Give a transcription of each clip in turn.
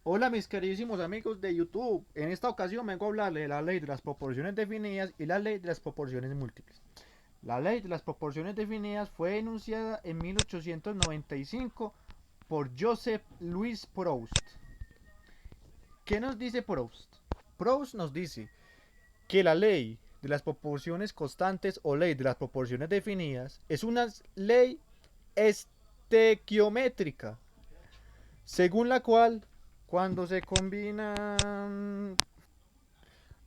Hola mis queridísimos amigos de YouTube, en esta ocasión vengo a hablarles de la ley de las proporciones definidas y la ley de las proporciones múltiples. La ley de las proporciones definidas fue enunciada en 1895 por Joseph Louis Proust. ¿Qué nos dice Proust? Proust nos dice que la ley de las proporciones constantes o ley de las proporciones definidas es una ley estequiométrica, según la cual cuando se combinan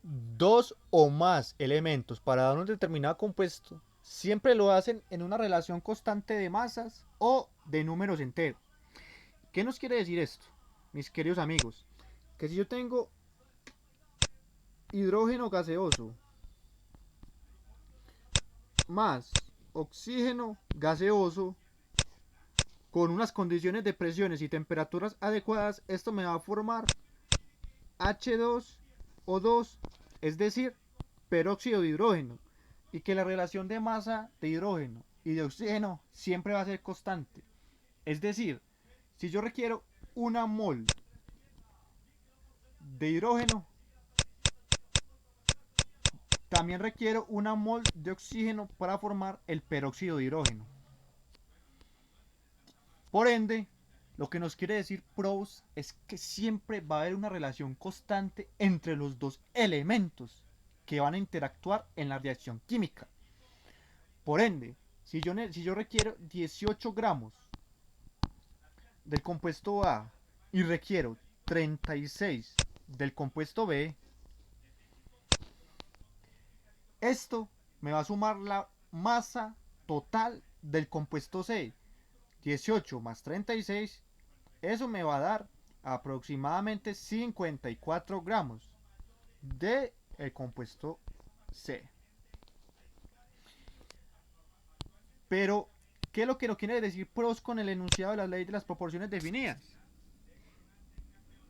dos o más elementos para dar un determinado compuesto, siempre lo hacen en una relación constante de masas o de números enteros. ¿Qué nos quiere decir esto, mis queridos amigos? Que si yo tengo hidrógeno gaseoso más oxígeno gaseoso con unas condiciones de presiones y temperaturas adecuadas, esto me va a formar H2O2, es decir, peróxido de hidrógeno, y que la relación de masa de hidrógeno y de oxígeno siempre va a ser constante. Es decir, si yo requiero una mol de hidrógeno, también requiero una mol de oxígeno para formar el peróxido de hidrógeno. Por ende, lo que nos quiere decir Proust es que siempre va a haber una relación constante entre los dos elementos que van a interactuar en la reacción química. Por ende, si yo requiero 18 gramos del compuesto A y requiero 36 del compuesto B, esto me va a sumar la masa total del compuesto C. 18 más 36, eso me va a dar aproximadamente 54 gramos de el compuesto C. Pero, ¿qué es lo que nos quiere decir Proust con el enunciado de la ley de las proporciones definidas?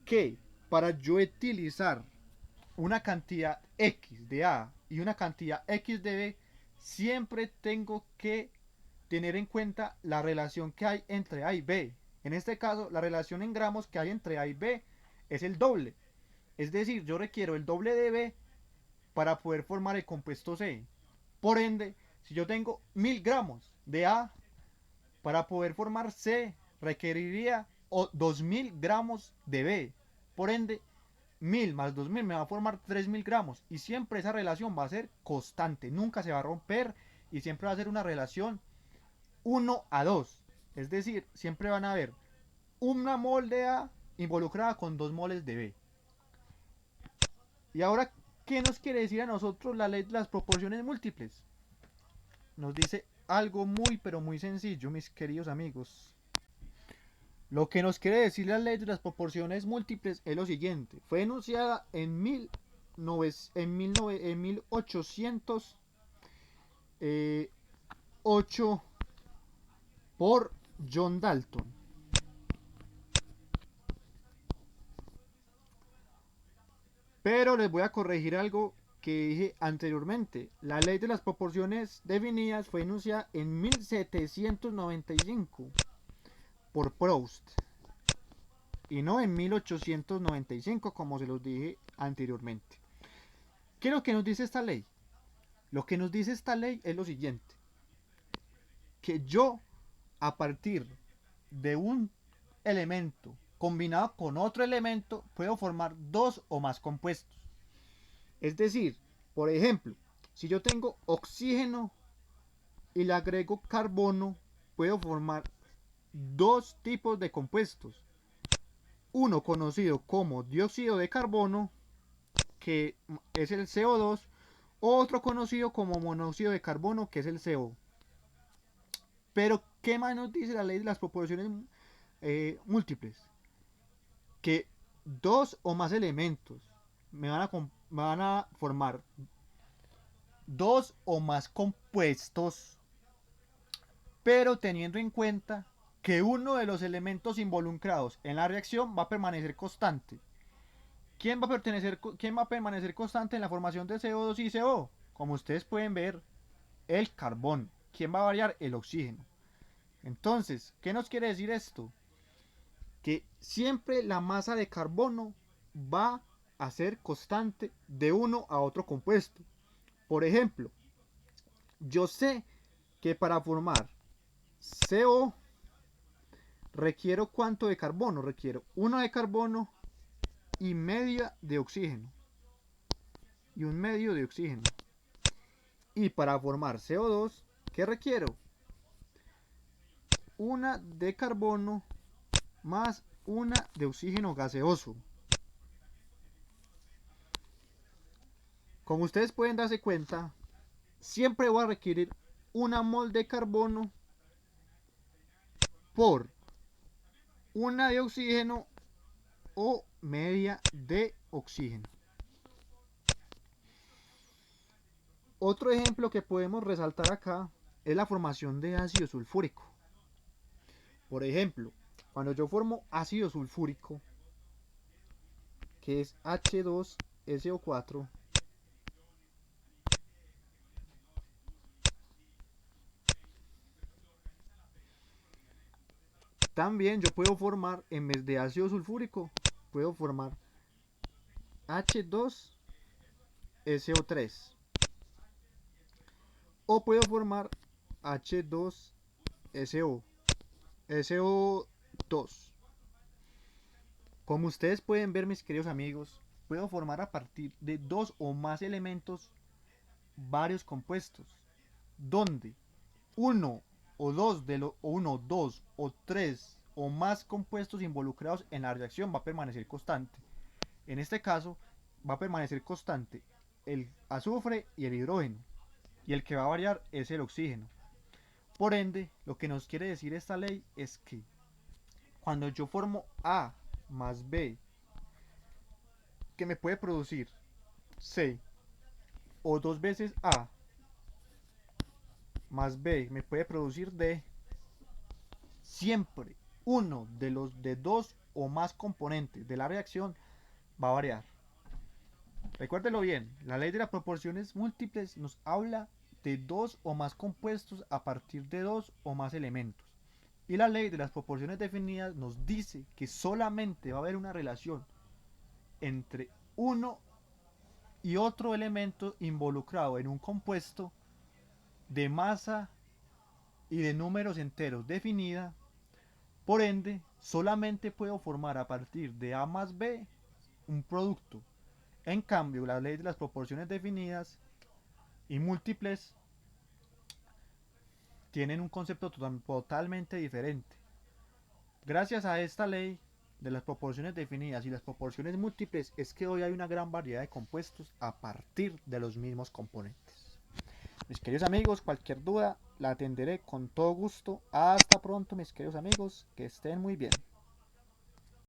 Que para yo utilizar una cantidad X de A y una cantidad X de B, siempre tengo que tener en cuenta la relación que hay entre A y B. En este caso, la relación en gramos que hay entre A y B es el doble. Es decir, yo requiero el doble de B para poder formar el compuesto C. Por ende, si yo tengo 1000 gramos de A, para poder formar C requeriría 2000 gramos de B. Por ende, 1000 más 2000 me va a formar 3000 gramos. Y siempre esa relación va a ser constante. Nunca se va a romper. Y siempre va a ser una relación 1 a 2. Es decir, siempre van a haber una mol de A involucrada con 2 moles de B. Y ahora, ¿qué nos quiere decir a nosotros la ley de las proporciones múltiples? Nos dice algo muy pero muy sencillo, mis queridos amigos. Lo que nos quiere decir la ley de las proporciones múltiples es lo siguiente. Fue enunciada en 1808 por John Dalton. Pero les voy a corregir algo que dije anteriormente. La ley de las proporciones definidas fue enunciada en 1795 por Proust y no en 1895 como se los dije anteriormente. ¿Qué es lo que nos dice esta ley? Lo que nos dice esta ley es lo siguiente, que yo a partir de un elemento combinado con otro elemento puedo formar dos o más compuestos. Es decir, por ejemplo, si yo tengo oxígeno y le agrego carbono, puedo formar dos tipos de compuestos. Uno conocido como dióxido de carbono, que es el CO2, otro conocido como monóxido de carbono, que es el CO. Pero, ¿qué más nos dice la ley de las proporciones múltiples? Que dos o más elementos me van a formar dos o más compuestos, pero teniendo en cuenta que uno de los elementos involucrados en la reacción va a permanecer constante. ¿Quién va a permanecer constante en la formación de CO2 y CO? Como ustedes pueden ver, el carbón. ¿Quién va a variar? El oxígeno. Entonces, ¿qué nos quiere decir esto? que siempre la masa de carbono va a ser constante de uno a otro compuesto. Por ejemplo, yo sé que para formar CO requiero cuánto de carbono, requiero 1 de carbono y media de oxígeno. Y un medio de oxígeno. Y para formar CO2, ¿qué requiero? 1 de carbono más 1 de oxígeno gaseoso. Como ustedes pueden darse cuenta, siempre voy a requerir 1 mol de carbono por 1 de oxígeno o media de oxígeno. Otro ejemplo que podemos resaltar acá es la formación de ácido sulfúrico. Por ejemplo, cuando yo formo ácido sulfúrico, que es H2SO4, también yo puedo formar, en vez de ácido sulfúrico, puedo formar H2SO3. O puedo formar H2SO, SO2. Como ustedes pueden ver, mis queridos amigos, puedo formar a partir de 2 o más elementos varios compuestos, donde uno o dos de los, o uno, dos o tres o más compuestos involucrados en la reacción va a permanecer constante. En este caso, va a permanecer constante el azufre y el hidrógeno, y el que va a variar es el oxígeno. Por ende, lo que nos quiere decir esta ley es que cuando yo formo A más B, que me puede producir C, o dos veces A más B me puede producir D, siempre uno de los de dos o más componentes de la reacción va a variar. Recuérdelo bien, la ley de las proporciones múltiples nos habla de dos o más compuestos a partir de dos o más elementos. Y la ley de las proporciones definidas nos dice que solamente va a haber una relación entre uno y otro elemento involucrado en un compuesto de masa y de números enteros definida. Por ende, solamente puedo formar a partir de A más B un producto. En cambio, la ley de las proporciones definidas y múltiples tienen un concepto totalmente diferente. Gracias a esta ley de las proporciones definidas y las proporciones múltiples es que hoy hay una gran variedad de compuestos a partir de los mismos componentes. Mis queridos amigos, cualquier duda la atenderé con todo gusto. Hasta pronto, mis queridos amigos, que estén muy bien.